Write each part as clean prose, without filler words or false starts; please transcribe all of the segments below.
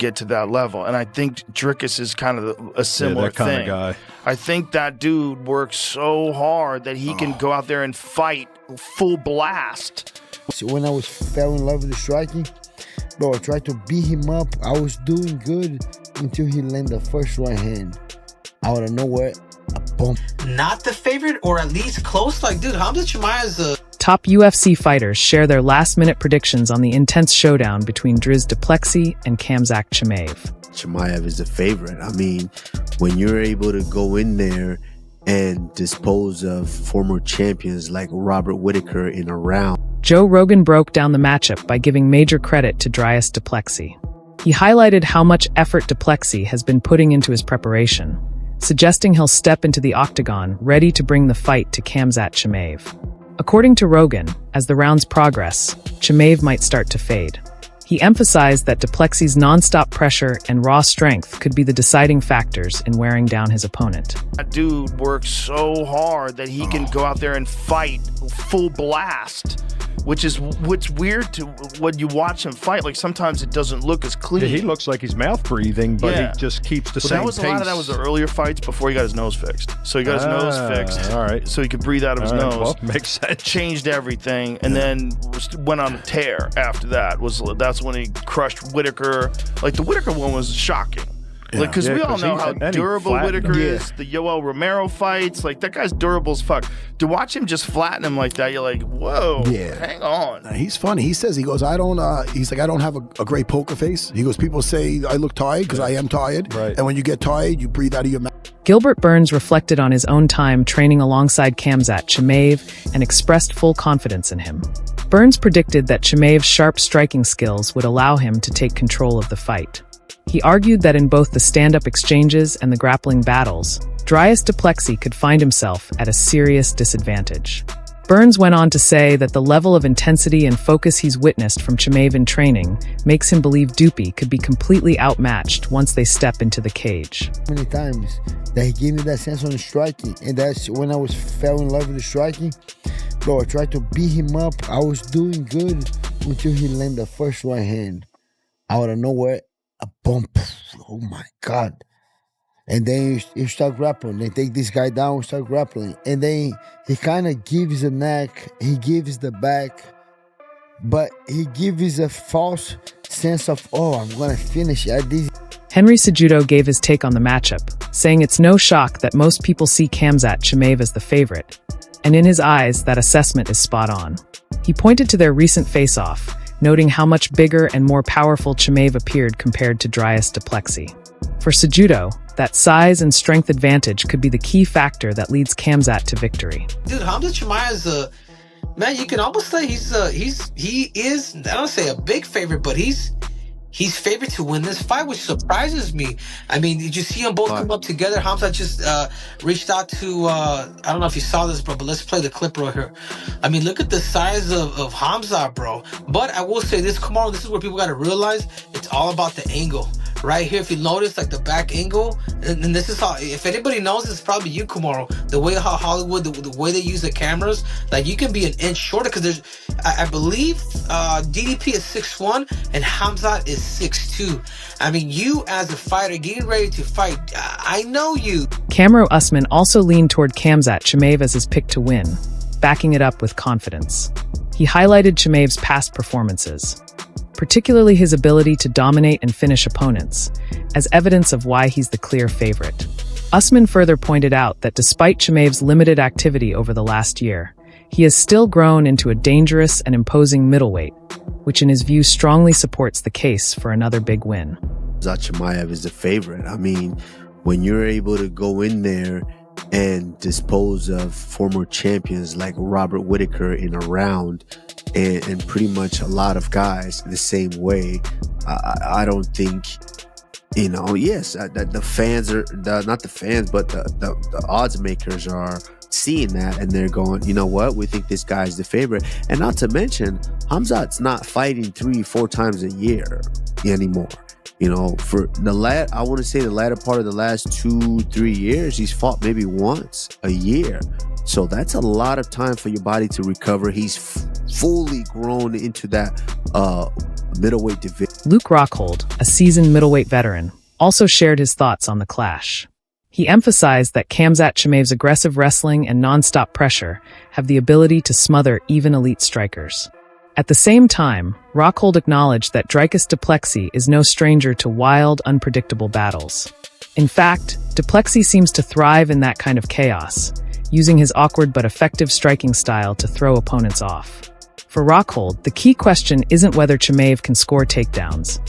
get to that level. And I think Dricus is kind of a similar that kind thing. of guy. I think that dude works so hard that he can go out there and fight full blast. So when I fell in love with the striking, bro, I tried to beat him up. I was doing good until he landed the first right hand. Out of nowhere, a bump. Not the favorite, or at least close. Like, dude, Khamzat Chimaev is a... Top UFC fighters share their last-minute predictions on the intense showdown between Dricus Du Plessis and Khamzat Chimaev. Chimaev is the favorite. I mean, when you're able to go in there and dispose of former champions like Robert Whittaker in a round. Joe Rogan broke down the matchup by giving major credit to Dricus Du Plessis. He highlighted how much effort Du Plessis has been putting into his preparation, suggesting he'll step into the octagon ready to bring the fight to Khamzat Chimaev. According to Rogan, as the rounds progress, Chimaev might start to fade. He emphasized that Du Plessis' non-stop pressure and raw strength could be the deciding factors in wearing down his opponent. That dude works so hard that he can go out there and fight full blast, which is what's weird to when you watch him fight. Like, sometimes it doesn't look as clean. Yeah, he looks like he's mouth breathing, but he just keeps the same pace. A lot of that was the earlier fights before he got his nose fixed. So he got his nose fixed, all right, so he could breathe out of his nose. Well, makes sense. Changed everything, and then went on a tear after that. That's when he crushed Whittaker. Like, the Whittaker one was shocking. Like, because we all know how durable Whittaker is. The Yoel Romero fights, like, that guy's durable as fuck. To watch him just flatten him like that, you're like, whoa, hang on. He's funny. He says, I don't have a great poker face. He goes, people say I look tired because I am tired. Right. And when you get tired, you breathe out of your mouth. Gilbert Burns reflected on his own time training alongside Khamzat Chimaev and expressed full confidence in him. Burns predicted that Chimaev's sharp striking skills would allow him to take control of the fight. He argued that in both the stand-up exchanges and the grappling battles, Dricus Du Plessis could find himself at a serious disadvantage. Burns went on to say that the level of intensity and focus he's witnessed from Chimaev in training makes him believe Dupi could be completely outmatched once they step into the cage. Many times that he gave me that sense on the striking, and that's when I fell in love with the striking. Bro, I tried to beat him up. I was doing good until he landed the first right hand. Out of nowhere, a bump. Oh my God. And then you start grappling. They take this guy down and start grappling. And then he kind of gives the neck, he gives the back, but he gives a false sense of, oh, I'm going to finish at this. Henry Cejudo gave his take on the matchup, saying it's no shock that most people see Khamzat Chimaev as the favorite. And in his eyes, that assessment is spot on. He pointed to their recent face-off, noting how much bigger and more powerful Chimaev appeared compared to Dricus Du Plessis. For Cejudo, that size and strength advantage could be the key factor that leads Khamzat to victory. Dude, Khamzat Chimaev is man, you can almost say he is, I don't say a big favorite, but he's favored to win this fight, which surprises me. I mean, did you see them both come up together? Khamzat just reached out to, I don't know if you saw this, bro, but let's play the clip right here. I mean, look at the size of Khamzat, bro. But I will say this, come on, this is where people got to realize it's all about the angle. Right here, if you notice, like the back angle, and this is how, if anybody knows, it's probably you, Kumaro. The way how Hollywood, the way they use the cameras, like you can be an inch shorter because there's, I believe DDP is 6'1" and Khamzat is 6'2". I mean, you as a fighter getting ready to fight, I know you. Kamaru Usman also leaned toward Khamzat Chimaev as his pick to win, backing it up with confidence. He highlighted Chimaev's past performances, particularly his ability to dominate and finish opponents, as evidence of why he's the clear favorite. Usman further pointed out that despite Chimaev's limited activity over the last year, he has still grown into a dangerous and imposing middleweight, which in his view strongly supports the case for another big win. Khamzat Chimaev is the favorite. I mean, when you're able to go in there and dispose of former champions like Robert Whittaker in a round, and pretty much a lot of guys the same way, I don't think, yes, the fans are, not the fans, but the odds makers are seeing that, and they're going, you know what, we think this guy's the favorite. And not to mention, Khamzat's not fighting 3-4 times a year anymore. For I want to say the latter part of the last 2-3 years, he's fought maybe once a year. So that's a lot of time for your body to recover. He's fully grown into that middleweight division. Luke Rockhold, a seasoned middleweight veteran, also shared his thoughts on the clash. He emphasized that Khamzat Chimaev's aggressive wrestling and non-stop pressure have the ability to smother even elite strikers. At the same time, Rockhold acknowledged that Dricus Du Plessis is no stranger to wild, unpredictable battles. In fact, Du Plessis seems to thrive in that kind of chaos, using his awkward but effective striking style to throw opponents off. For Rockhold, the key question isn't whether Chimaev can score takedowns.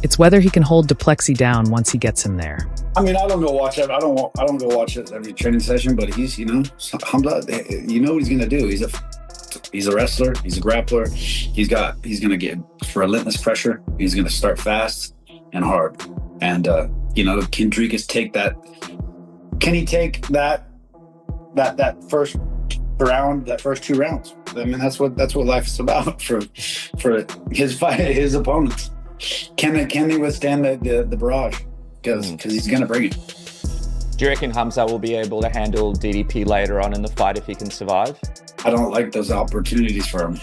It's whether he can hold Du Plessis down once he gets him there. I mean, I don't go watch it. I don't go watch it every training session, but he's, you know what he's gonna do. He's a wrestler. He's a grappler. He's gonna get relentless pressure. He's gonna start fast and hard. And can Dricus take that? Can he take that first round, that first 2 rounds? I mean, that's what life is about for his opponents. Can they withstand the barrage? Because he's gonna bring it. Do you reckon Khamzat will be able to handle DDP later on in the fight if he can survive? I don't like those opportunities for him.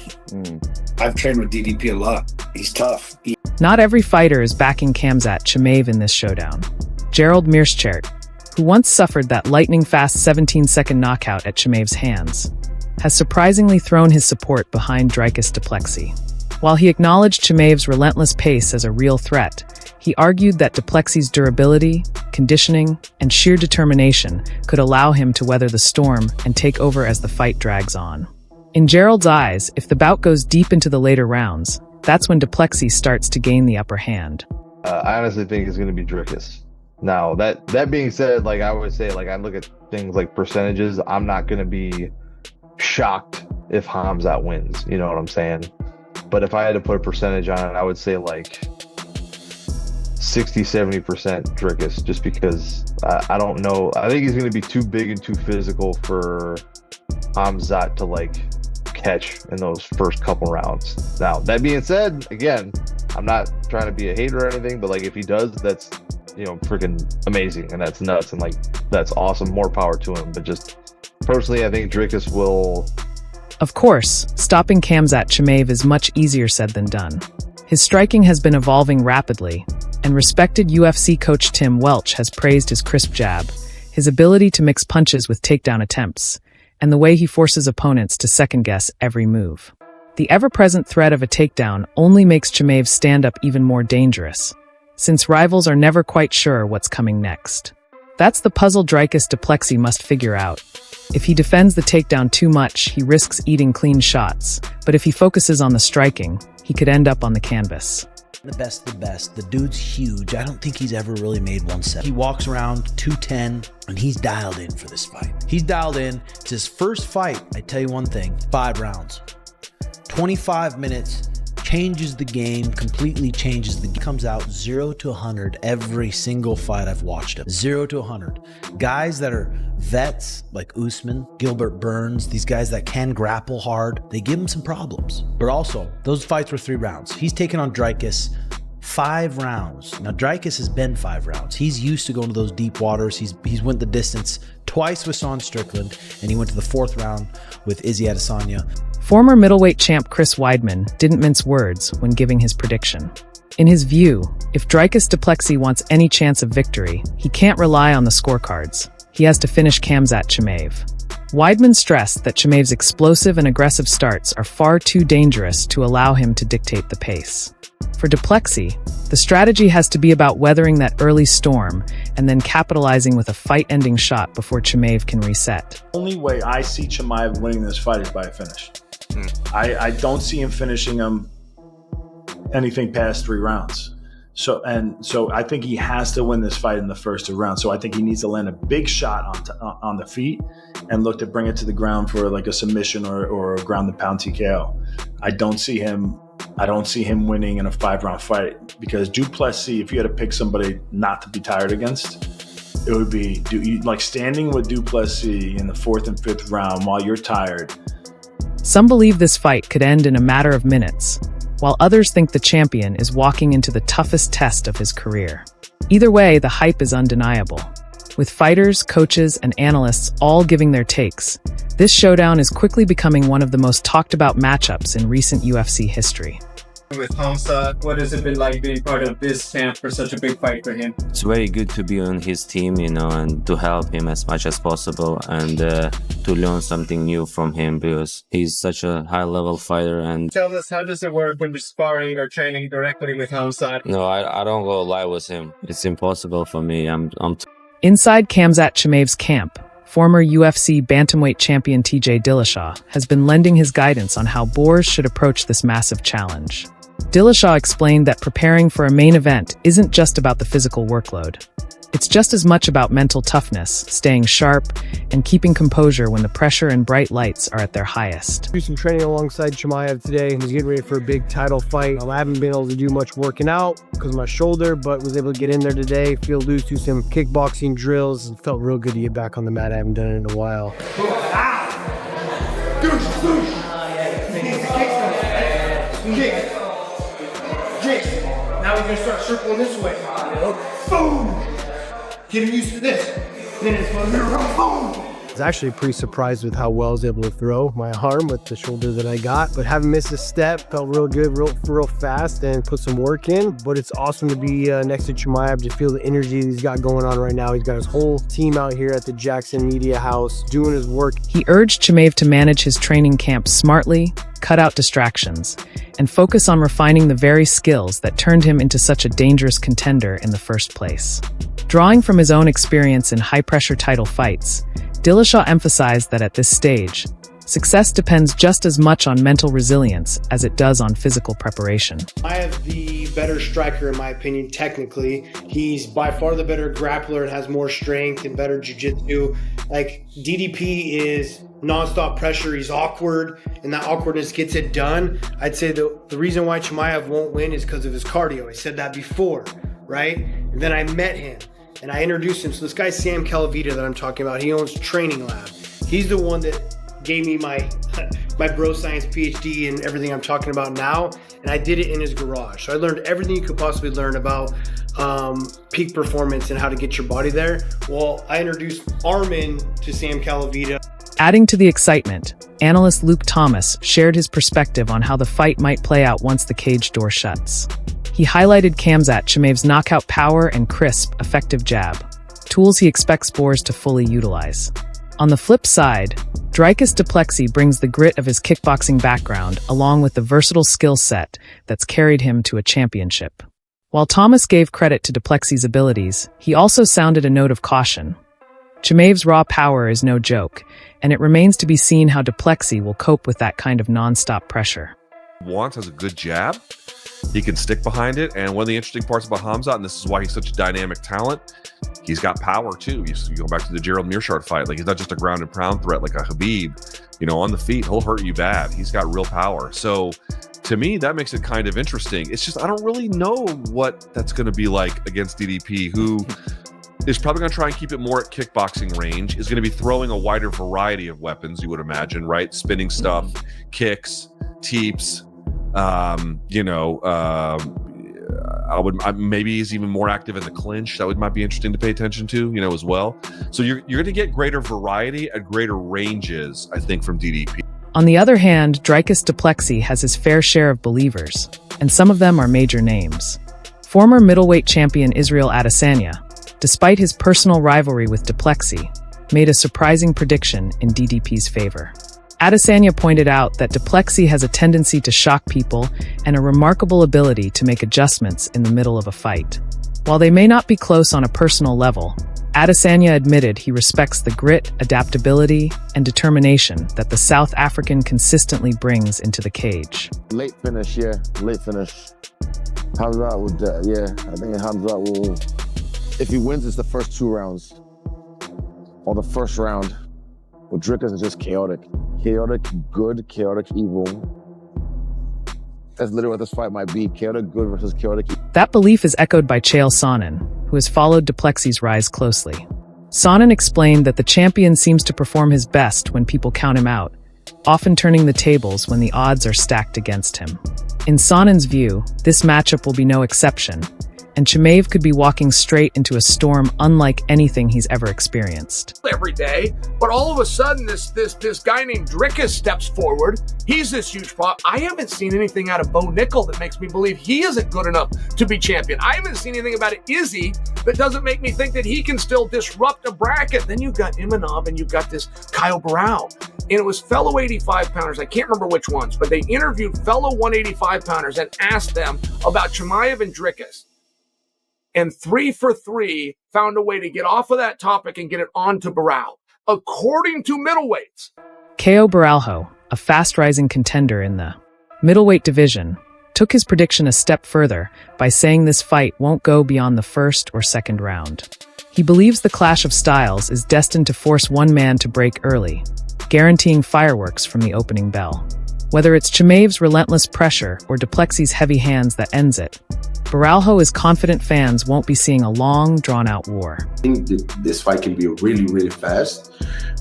I've trained with DDP a lot. He's tough. Not every fighter is backing Khamzat Chimaev in this showdown. Gerald Meerschaert, who once suffered that lightning-fast 17-second knockout at Chimaev's hands, has surprisingly thrown his support behind Dricus Du Plessis. While he acknowledged Chimaev's relentless pace as a real threat, he argued that Du Plessis' durability, conditioning, and sheer determination could allow him to weather the storm and take over as the fight drags on. In Gerald's eyes, if the bout goes deep into the later rounds, that's when Du Plessis starts to gain the upper hand. I honestly think it's going to be Dricus. Now, that being said, like I would say, like I look at things like percentages, I'm not going to be shocked if Khamzat wins. You know what I'm saying? But if I had to put a percentage on it, I would say like 60-70% Dricus, just because I don't know. I think he's going to be too big and too physical for Khamzat to like catch in those first couple rounds. Now, that being said, again, I'm not trying to be a hater or anything, but like if he does, that's, you know, freaking amazing, and that's nuts, and like that's awesome. More power to him. But just personally, I think Dricus will. Of course, stopping Khamzat Chimaev is much easier said than done. His striking has been evolving rapidly, and respected UFC coach Tim Welch has praised his crisp jab, his ability to mix punches with takedown attempts, and the way he forces opponents to second-guess every move. The ever-present threat of a takedown only makes Chimaev's stand-up even more dangerous, since rivals are never quite sure what's coming next. That's the puzzle Dricus Du Plessis must figure out. If he defends the takedown too much, he risks eating clean shots, but if he focuses on the striking, he could end up on the canvas. The best of the best. The dude's huge. I don't think he's ever really made 170. He walks around 210, and he's dialed in for this fight. He's dialed in. It's his first fight. I tell you one thing, 5 rounds. 25 minutes, changes the game, completely changes the game. Comes out 0 to 100 every single fight I've watched him. 0 to 100. Guys that are vets like Usman, Gilbert Burns, these guys that can grapple hard, they give him some problems. But also, those fights were 3 rounds. He's taken on Dricus 5 rounds. Now, Dricus has been 5 rounds. He's used to going to those deep waters. He's went the distance twice with Sean Strickland, and he went to the 4th round with Izzy Adesanya. Former middleweight champ Chris Weidman didn't mince words when giving his prediction. In his view, if Dricus Du Plessis wants any chance of victory, he can't rely on the scorecards. He has to finish Khamzat Chimaev. Weidman stressed that Chimaev's explosive and aggressive starts are far too dangerous to allow him to dictate the pace. For Du Plessis, the strategy has to be about weathering that early storm and then capitalizing with a fight-ending shot before Chimaev can reset. The only way I see Chimaev winning this fight is by a finish. I don't see him finishing him anything past 3 rounds. So I think he has to win this fight in the first 2 rounds. So I think he needs to land a big shot on the feet and look to bring it to the ground for like a submission or a ground and pound TKO. I don't see him winning in a 5-round fight, because Du Plessis, if you had to pick somebody not to be tired against, it would be like standing with Du Plessis in the 4th and 5th round while you're tired. Some believe this fight could end in a matter of minutes, while others think the champion is walking into the toughest test of his career. Either way, the hype is undeniable. With fighters, coaches, and analysts all giving their takes, this showdown is quickly becoming one of the most talked about matchups in recent UFC history. With Khamzat, what has it been like being part of this camp for such a big fight for him? It's very good to be on his team, and to help him as much as possible and to learn something new from him because he's such a high-level fighter. And tell us, how does it work when you're sparring or training directly with Khamzat? No, I don't go live with him. It's impossible for me. Inside Khamzat Chimaev's camp, former UFC bantamweight champion TJ Dillashaw has been lending his guidance on how boars should approach this massive challenge. Dillashaw explained that preparing for a main event isn't just about the physical workload. It's just as much about mental toughness, staying sharp, and keeping composure when the pressure and bright lights are at their highest. Do some training alongside Chimaev today. He's getting ready for a big title fight. I haven't been able to do much working out because of my shoulder, but was able to get in there today, feel loose, do some kickboxing drills, and felt real good to get back on the mat. I haven't done it in a while. Now we're gonna start circling this way. Boom! Get him used to this. Then it's gonna be boom! I was actually pretty surprised with how well I was able to throw my arm with the shoulder that I got, but haven't missed a step, felt real good, real fast, and put some work in. But it's awesome to be next to Chimaev, to feel the energy he's got going on right now. He's got his whole team out here at the Jackson Media House doing his work. He urged Chimaev to manage his training camp smartly, cut out distractions, and focus on refining the very skills that turned him into such a dangerous contender in the first place. Drawing from his own experience in high-pressure title fights, Dillashaw emphasized that at this stage, success depends just as much on mental resilience as it does on physical preparation. I have the better striker in my opinion, technically. He's by far the better grappler and has more strength and better jiu-jitsu. Like, DDP is nonstop pressure, he's awkward, and that awkwardness gets it done. I'd say the reason why Chimaev won't win is because of his cardio. I said that before, right? And then I met him and I introduced him. So this guy's Sam Calavita that I'm talking about. He owns Training Lab. He's the one that gave me my bro science PhD and everything I'm talking about now, and I did it in his garage. So I learned everything you could possibly learn about peak performance and how to get your body there. Well, I introduced Armin to Sam Calavita. Adding to the excitement, analyst Luke Thomas shared his perspective on how the fight might play out once the cage door shuts. He highlighted Khamzat Chimaev's knockout power and crisp, effective jab, tools he expects boars to fully utilize. On the flip side, Dricus Du Plessis brings the grit of his kickboxing background along with the versatile skill set that's carried him to a championship. While Thomas gave credit to Du Plessis' abilities, he also sounded a note of caution. Chimaev's raw power is no joke, and it remains to be seen how Du Plessis will cope with that kind of non-stop pressure. Wants has a good jab. He can stick behind it, and one of the interesting parts about Khamzat, and this is why he's such a dynamic talent, he's got power too. You go back to the Gerald Meerschaert fight, like he's not just a ground and pound threat like a Khabib. On the feet, he'll hurt you bad. He's got real power. So to me, that makes it kind of interesting. It's just I don't really know what that's going to be like against DDP, who is probably going to try and keep it more at kickboxing range, is going to be throwing a wider variety of weapons, you would imagine, right? Spinning stuff, kicks, teeps, maybe he's even more active in the clinch. That might be interesting to pay attention to, as well. So you're going to get greater variety at greater ranges, I think, from DDP. On the other hand, Dricus Du Plessis has his fair share of believers, and some of them are major names. Former middleweight champion Israel Adesanya, despite his personal rivalry with Du Plessis, made a surprising prediction in DDP's favor. Adesanya pointed out that Du Plessis has a tendency to shock people and a remarkable ability to make adjustments in the middle of a fight. While they may not be close on a personal level, Adesanya admitted he respects the grit, adaptability, and determination that the South African consistently brings into the cage. Late finish. Khamzat would, I think Khamzat will, if he wins, it's the first 2 rounds. Or the first round. Well, Dricus is just chaotic. Chaotic good, chaotic evil. That's literally what this fight might be. Chaotic good versus chaotic evil. That belief is echoed by Chael Sonnen, who has followed Du Plessis' rise closely. Sonnen explained that the champion seems to perform his best when people count him out, often turning the tables when the odds are stacked against him. In Sonnen's view, this matchup will be no exception, and Chimaev could be walking straight into a storm unlike anything he's ever experienced. Every day, but all of a sudden this guy named Dricus steps forward. He's this huge prop. I haven't seen anything out of Bo Nickel that makes me believe he isn't good enough to be champion. I haven't seen anything about Izzy that doesn't make me think that he can still disrupt a bracket. Then you've got Imanov and you've got this Kyle Barao. And it was fellow 85-pounders, I can't remember which ones, but they interviewed fellow 185-pounders and asked them about Chimaev and Dricus. And 3 for 3 found a way to get off of that topic and get it on to Barao, according to middleweights. Caio Baralho, a fast-rising contender in the middleweight division, took his prediction a step further by saying this fight won't go beyond the first or second round. He believes the clash of styles is destined to force one man to break early, guaranteeing fireworks from the opening bell. Whether it's Chimaev's relentless pressure or Du Plessis' heavy hands that ends it, Baralho is confident fans won't be seeing a long, drawn-out war. I think this fight can be really, really fast,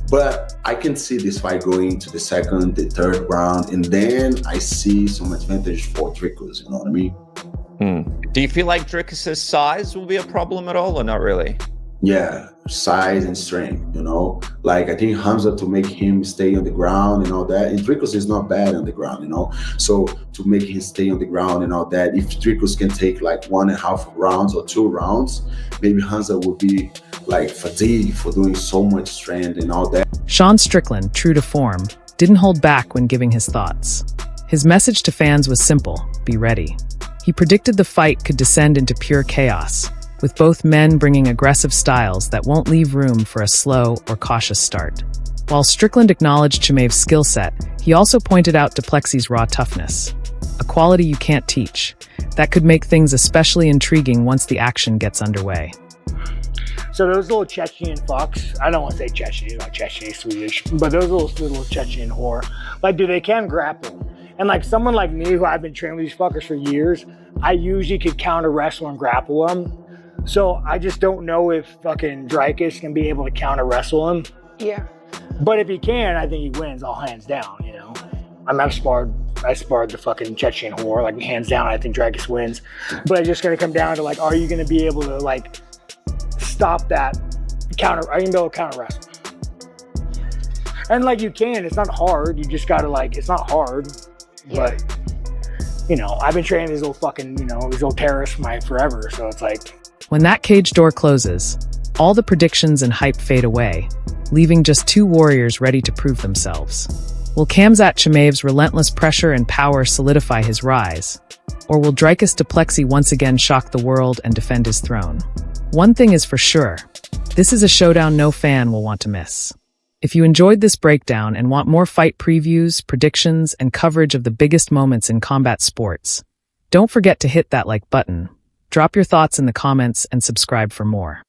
but I can see this fight going into the second, the third round, and then I see some advantage for Dricus, you know what I mean? Do you feel like Dricus' size will be a problem at all, or not really? Yeah, size and strength, you know? Like, I think Khamzat to make him stay on the ground and all that, and Dricus is not bad on the ground, you know? So to make him stay on the ground and all that, if Dricus can take like 1.5 rounds or 2 rounds, maybe Khamzat will be like fatigued for doing so much strength and all that. Sean Strickland, true to form, didn't hold back when giving his thoughts. His message to fans was simple: be ready. He predicted the fight could descend into pure chaos, with both men bringing aggressive styles that won't leave room for a slow or cautious start. While Strickland acknowledged Chimaev's skill set, he also pointed out Du Plessis' raw toughness, a quality you can't teach, that could make things especially intriguing once the action gets underway. So those little Chechen fucks, I don't want to say Chechen, not Chechen, Swedish, but those little Chechen whore, like, dude, they can grapple. And like someone like me, who I've been training with these fuckers for years, I usually could counter wrestle and grapple them. So I just don't know if fucking Dricus can be able to counter wrestle him. Yeah. But if he can, I think he wins all hands down, you know? I mean, I sparred the fucking Chechen whore, like hands down, I think Dricus wins. But it's just gonna come down to like, are you gonna be able to like stop that counter? Are you gonna be able to counter wrestle? And like you can, it's not hard. You just gotta like, it's not hard. Yeah. But you know, I've been training these little fucking, you know, these little terrorists for forever. So it's like, when that cage door closes, all the predictions and hype fade away, leaving just 2 warriors ready to prove themselves. Will Khamzat Chimaev's relentless pressure and power solidify his rise? Or will Dricus Du Plessis once again shock the world and defend his throne? One thing is for sure, this is a showdown no fan will want to miss. If you enjoyed this breakdown and want more fight previews, predictions, and coverage of the biggest moments in combat sports, don't forget to hit that like button. Drop your thoughts in the comments and subscribe for more.